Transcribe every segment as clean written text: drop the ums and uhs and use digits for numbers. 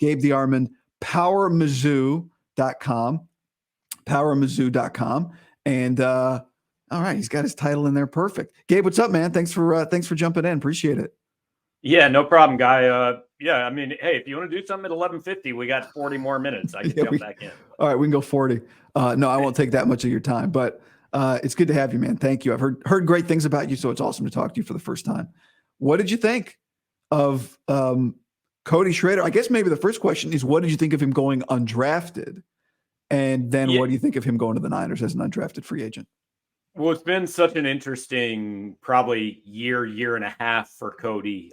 Gabe DeArmond, powermizzou.com, powermizzou.com. And all right, he's got his title in there. Perfect. Gabe, what's up, man? Thanks for jumping in. Appreciate it. Yeah, no problem, Guy. Yeah, I mean, hey, if you want to do something at 11:50, we got 40 more minutes. I can jump back in. All right, we can go 40. No, I won't take that much of your time, but it's good to have you, man. Thank you. I've heard great things about you, so it's awesome to talk to you for the first time. What did you think of Cody Schrader? I guess maybe the first question is, what did you think of him going undrafted? And then what do you think of him going to the Niners as an undrafted free agent? Well, it's been such an interesting probably year and a half for Cody.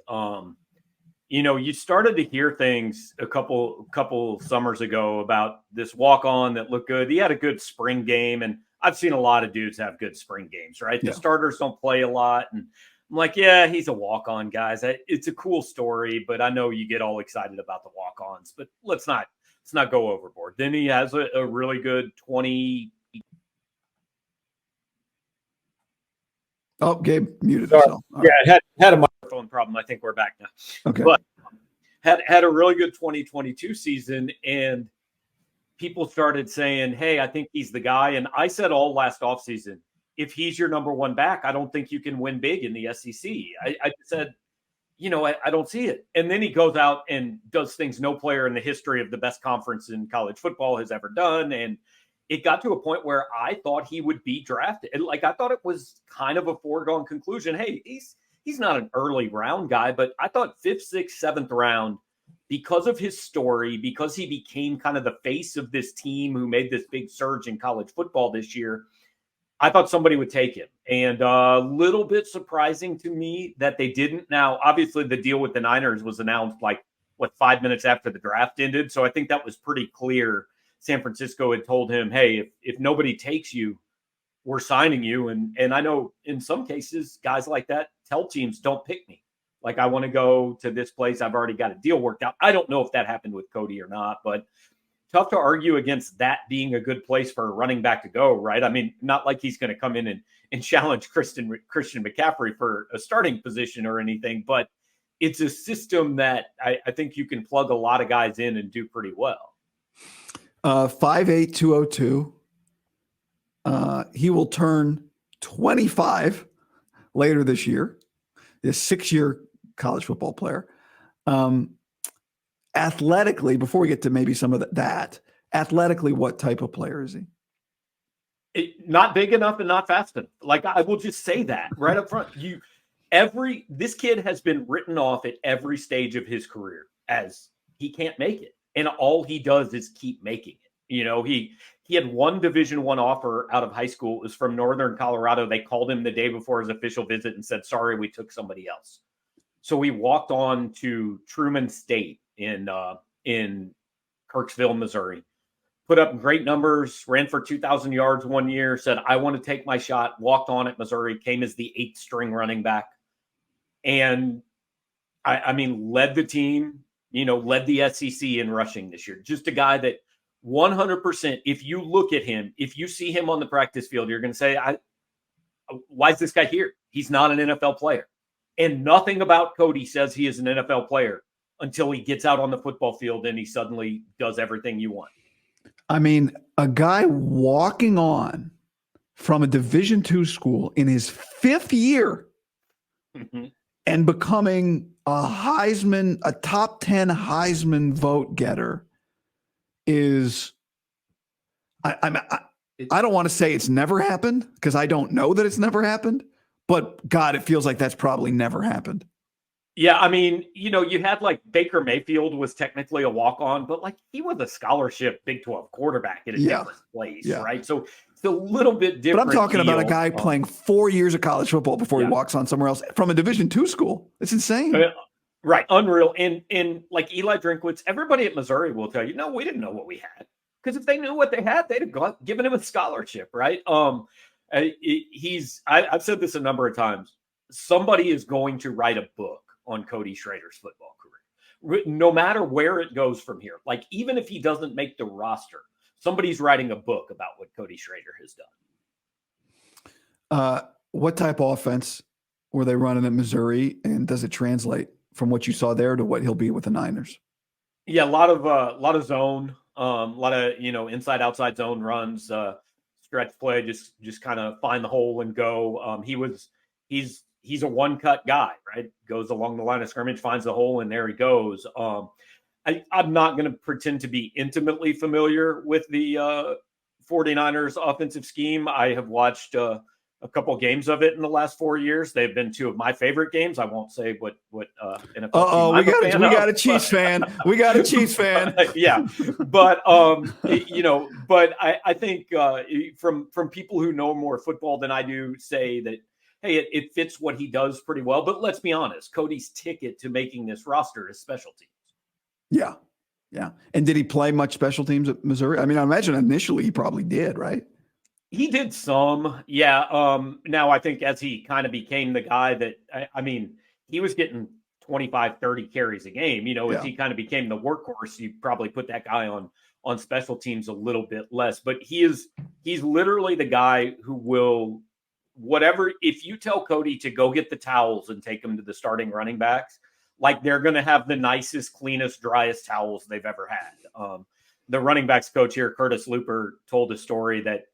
You started to hear things a couple summers ago about this walk-on that looked good. He had a good spring game, and I've seen a lot of dudes have good spring games, right? Yeah. The starters don't play a lot, and I'm like, yeah, he's a walk-on, guys. It's a cool story, but I know you get all excited about the walk-ons, but let's not go overboard. Then he has a really good 20. Oh, Gabe muted himself. Yeah, right. had a microphone problem. I think we're back now. Okay. But had a really good 2022 season, and people started saying, hey, I think he's the guy. And I said all last offseason, if he's your number one back, I don't think you can win big in the SEC. I said, I don't see it. And then he goes out and does things no player in the history of the best conference in college football has ever done. And it got to a point where I thought he would be drafted. Like, I thought it was kind of a foregone conclusion. Hey, he's not an early round guy, but I thought 5th, 6th, 7th round, because of his story, because he became kind of the face of this team who made this big surge in college football this year, I thought somebody would take him. And a little bit surprising to me that they didn't. Now, obviously, the deal with the Niners was announced 5 minutes after the draft ended. So I think that was pretty clear. San Francisco had told him, hey, if nobody takes you, we're signing you. And I know in some cases, guys like that tell teams, don't pick me. Like, I want to go to this place. I've already got a deal worked out. I don't know if that happened with Cody or not, but tough to argue against that being a good place for a running back to go, right? I mean, not like he's going to come in and challenge Christian McCaffrey for a starting position or anything, but it's a system that I think you can plug a lot of guys in and do pretty well. 5'8", 202. He will turn 25 later this year. He's a 6-year college football player. Athletically, before we get to maybe some of that, athletically, what type of player is he? Not big enough and not fast enough. Like, I will just say that right up front. This kid has been written off at every stage of his career as he can't make it. And all he does is keep making it. He had one Division I offer out of high school. It was from Northern Colorado. They called him the day before his official visit and said, sorry, we took somebody else. So he walked on to Truman State in Kirksville, Missouri, put up great numbers, ran for 2,000 yards one year, said, I want to take my shot, walked on at Missouri, came as the 8th string running back. And I mean, led the team, led the SEC in rushing this year. Just a guy that 100%, if you look at him, if you see him on the practice field, you're going to say, why is this guy here? He's not an NFL player. And nothing about Cody says he is an NFL player until he gets out on the football field and he suddenly does everything you want. I mean, a guy walking on from a Division II school in his 5th year and becoming a top 10 Heisman vote getter is, I don't want to say it's never happened because I don't know that it's never happened, but God, it feels like that's probably never happened. Yeah, I mean, you had Baker Mayfield was technically a walk-on, but he was a scholarship Big 12 quarterback in a different place, right? So it's a little bit different. But I'm talking about a guy playing 4 years of college football before he walks on somewhere else from a Division II school. It's insane. Right, unreal. And like Eli Drinkwitz, everybody at Missouri will tell you, no, we didn't know what we had. Because if they knew what they had, they'd have given him a scholarship, right? I've said this a number of times. Somebody is going to write a book on Cody Schrader's football career, no matter where it goes from here. Even if he doesn't make the roster, somebody's writing a book about what Cody Schrader has done. What type of offense were they running at Missouri, and does it translate from what you saw there to what he'll be with the Niners? Yeah, a lot of zone, a lot of inside outside zone runs, stretch play, just kind of find the hole and go. He's a one cut guy, right? Goes along the line of scrimmage, finds the hole, and there he goes. I'm not going to pretend to be intimately familiar with the 49ers offensive scheme. I have watched a couple games of it in the last 4 years. They've been two of my favorite games. I won't say what NFL team we got a Chiefs fan. We got a Chiefs fan. Yeah, but but I think from people who know more football than I do say that hey, it fits what he does pretty well. But let's be honest, Cody's ticket to making this roster is special teams. Yeah. Yeah. And did he play much special teams at Missouri? I mean, I imagine initially he probably did, right? He did some. Yeah. Now I think as he kind of became the guy that, I mean, he was getting 25, 30 carries a game. As he kind of became the workhorse, you probably put that guy on special teams a little bit less. But he's literally the guy who will, whatever, if you tell Cody to go get the towels and take them to the starting running backs, like they're going to have the nicest, cleanest, driest towels they've ever had. The running backs coach here, Curtis Looper, told a story that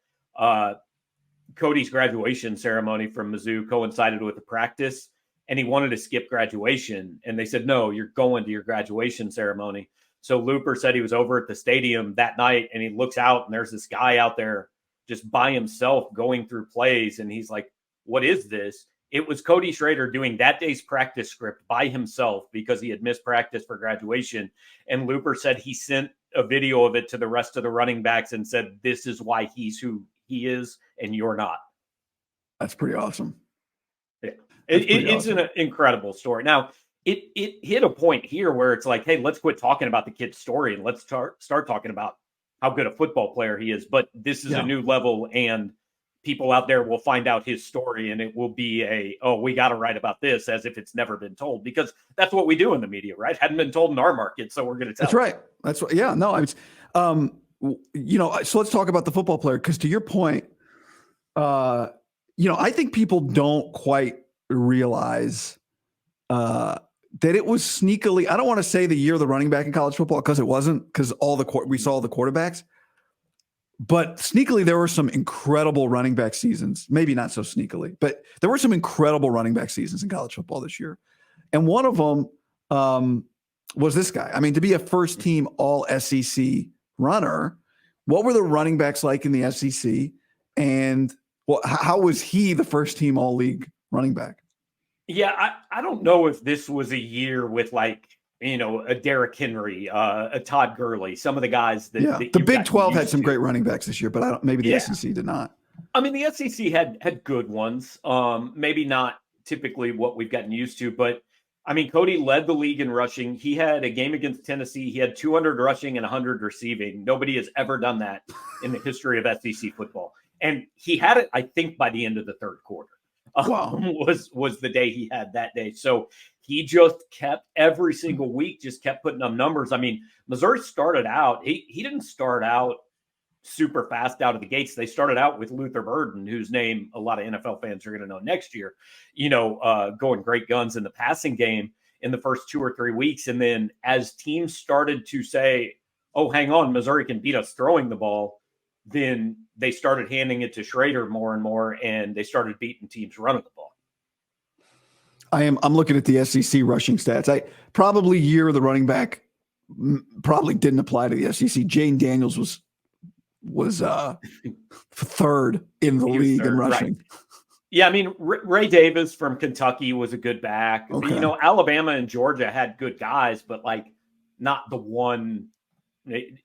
Cody's graduation ceremony from Mizzou coincided with the practice, and he wanted to skip graduation. And they said, no, you're going to your graduation ceremony. So Looper said he was over at the stadium that night, and he looks out, and there's this guy out there just by himself going through plays. And he's like, what is this? It was Cody Schrader doing that day's practice script by himself because he had missed practice for graduation. And Looper said he sent a video of it to the rest of the running backs and said, this is why he's who he is and you're not. That's pretty awesome. Yeah. It's an incredible story. Now, it hit a point here where it's like, hey, let's quit talking about the kid's story and let's start talking about how good a football player he is. But this is a new level, and people out there will find out his story, and it will be we got to write about this as if it's never been told, because that's what we do in the media, right? Hadn't been told in our market, so we're going to tell. That's right. That's right. Yeah, no, it's, so let's talk about the football player. Cause to your point, I think people don't quite realize, that it was sneakily, I don't want to say the year of the running back in college football, because it wasn't, because we saw the quarterbacks. But sneakily, there were some incredible running back seasons. Maybe not so sneakily, but there were some incredible running back seasons in college football this year. And one of them was this guy. I mean, to be a first-team all-SEC runner, what were the running backs like in the SEC? And how was he the first-team all-league running back? Yeah, I don't know if this was a year with like, a Derrick Henry, a Todd Gurley, some of the guys that the Big 12 had some great running backs this year, but maybe the SEC did not. I mean, the SEC had good ones. Maybe not typically what we've gotten used to, but I mean, Cody led the league in rushing. He had a game against Tennessee. He had 200 rushing and 100 receiving. Nobody has ever done that in the history of SEC football. And he had it, I think, by the end of the third quarter. Wow. Was the day he had that day. So he just kept every single week, just kept putting up numbers. I mean, Missouri started out, he didn't start out super fast out of the gates. They started out with Luther Burden, whose name a lot of NFL fans are going to know next year, going great guns in the passing game in the first 2 or 3 weeks. And then as teams started to say, oh, hang on, Missouri can beat us throwing the ball, then they started handing it to Schrader more and more, and they started beating teams running the ball. I'm looking at the SEC rushing stats. Probably year of the running back probably didn't apply to the SEC. Jane Daniels was third in the league in rushing. Right. Yeah, I mean, Ray Davis from Kentucky was a good back. Okay. Alabama and Georgia had good guys, but like not the one.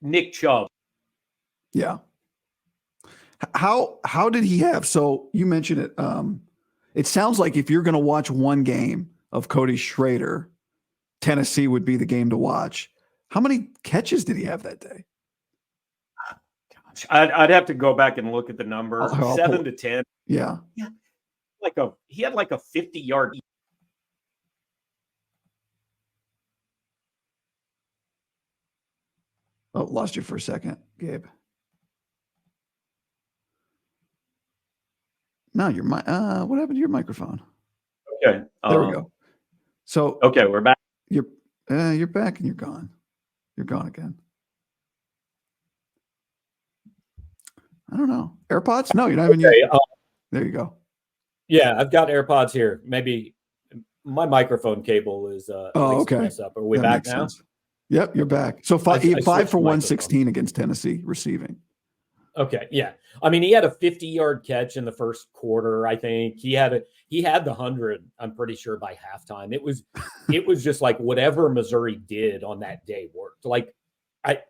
Nick Chubb. Yeah. How did he have? So you mentioned it. It sounds like if you're going to watch one game of Cody Schrader, Tennessee would be the game to watch. How many catches did he have that day? Gosh, I'd have to go back and look at the numbers. 7 to 10. Yeah. He had like a 50-yard. Oh, lost you for a second, Gabe. No, what happened to your microphone? Okay. There we go. So okay, we're back. You're back and you're gone. You're gone again. I don't know. AirPods? No, you're not even using. There you go. Yeah, I've got AirPods here. Maybe my microphone cable is okay. messed up. Are we that back now? Sense. Yep, you're back. So five for 116 against Tennessee receiving. Okay, yeah. I mean, he had a 50-yard catch in the first quarter. I think he had the 100. I'm pretty sure by halftime. It was just like whatever Missouri did on that day worked. Like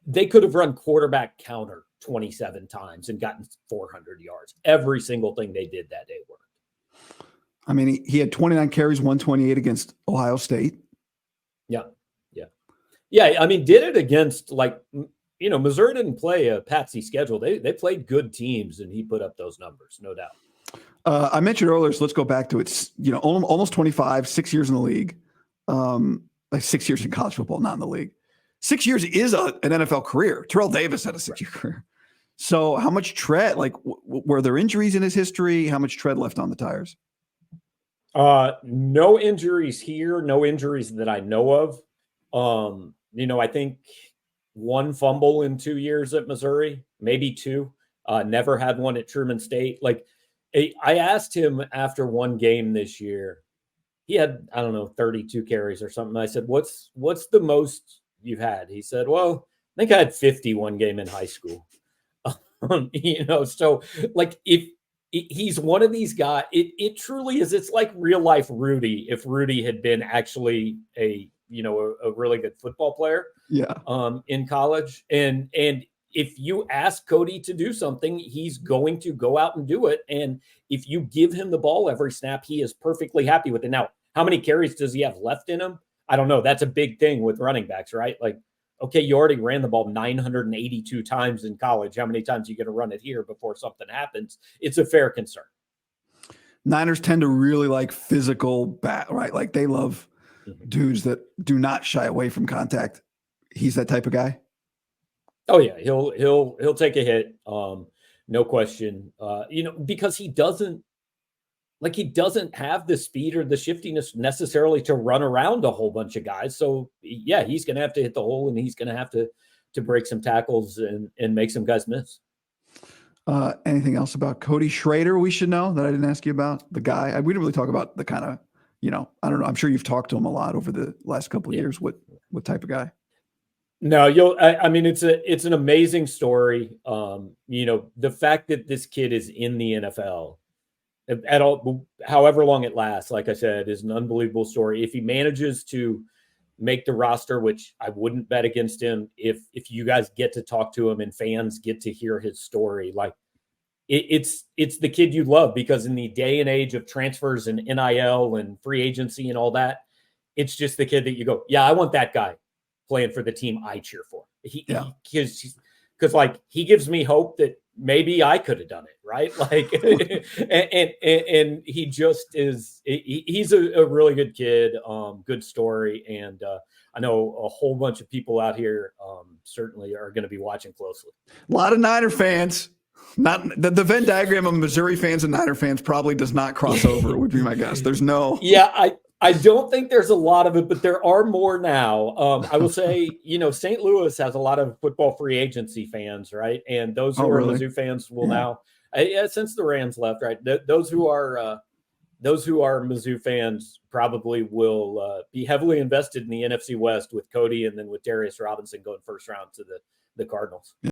they could have run quarterback counter 27 times and gotten 400 yards. Every single thing they did that day worked. I mean, he had 29 carries, 128 against Ohio State. Yeah. I mean, did it against Missouri didn't play a patsy schedule. They played good teams, and he put up those numbers, no doubt. I mentioned earlier, so let's go back to it. Almost 25, 6 years in the league, like 6 years in college football, not in the league. 6 years is an NFL career. Terrell Davis had a 6-year career. So how much tread, were there injuries in his history? How much tread left on the tires? No injuries here, no injuries that I know of. I think one fumble in 2 years at Missouri, maybe two. Never had one at Truman State. I asked him after one game this year, he had, 32 carries or something. I said, what's the most you've had? He said, well, I think I had 50 one game in high school. So if he's one of these guys, it truly is. It's like real life Rudy. If Rudy had been actually a really good football player, in college, and if you ask Cody to do something, he's going to go out and do it. And if you give him the ball every snap, he is perfectly happy with it. Now, how many carries does he have left in him? I don't know. That's a big thing with running backs, right? Okay, you already ran the ball 982 times in college. How many times are you going to run it here before something happens? It's a fair concern. Niners tend to really like physical bat, right? Like they love dudes that do not shy away from contact. He's that type of guy. Oh yeah, he'll take a hit, no question. Because he doesn't have the speed or the shiftiness necessarily to run around a whole bunch of guys. So yeah, he's going to have to hit the hole, and he's going to have to break some tackles and make some guys miss. Anything else about Cody Schrader we should know that I didn't ask you about? The guy, we didn't really talk about the kind of, I don't know. I'm sure you've talked to him a lot over the last couple of years. What type of guy? No, it's an amazing story. The fact that this kid is in the NFL at all, however long it lasts, like I said, is an unbelievable story. If he manages to make the roster, which I wouldn't bet against him, if you guys get to talk to him and fans get to hear his story, it's the kid you love, because in the day and age of transfers and NIL and free agency and all that, it's just the kid that you go, yeah, I want that guy playing for the team I cheer for. Because he gives me hope that maybe I could have done it, right? And he just is. He's a really good kid. Good story, and I know a whole bunch of people out here certainly are going to be watching closely. A lot of Niner fans. Not the Venn diagram of Missouri fans and Niner fans probably does not cross over. Would be my guess. There's no. Yeah, I don't think there's a lot of it, but there are more now. I will say, St. Louis has a lot of football free agency fans, right? And those who are Mizzou fans will now, since the Rams left, right? Those who are Mizzou fans probably will be heavily invested in the NFC West with Cody, and then with Darius Robinson going first round to the Cardinals.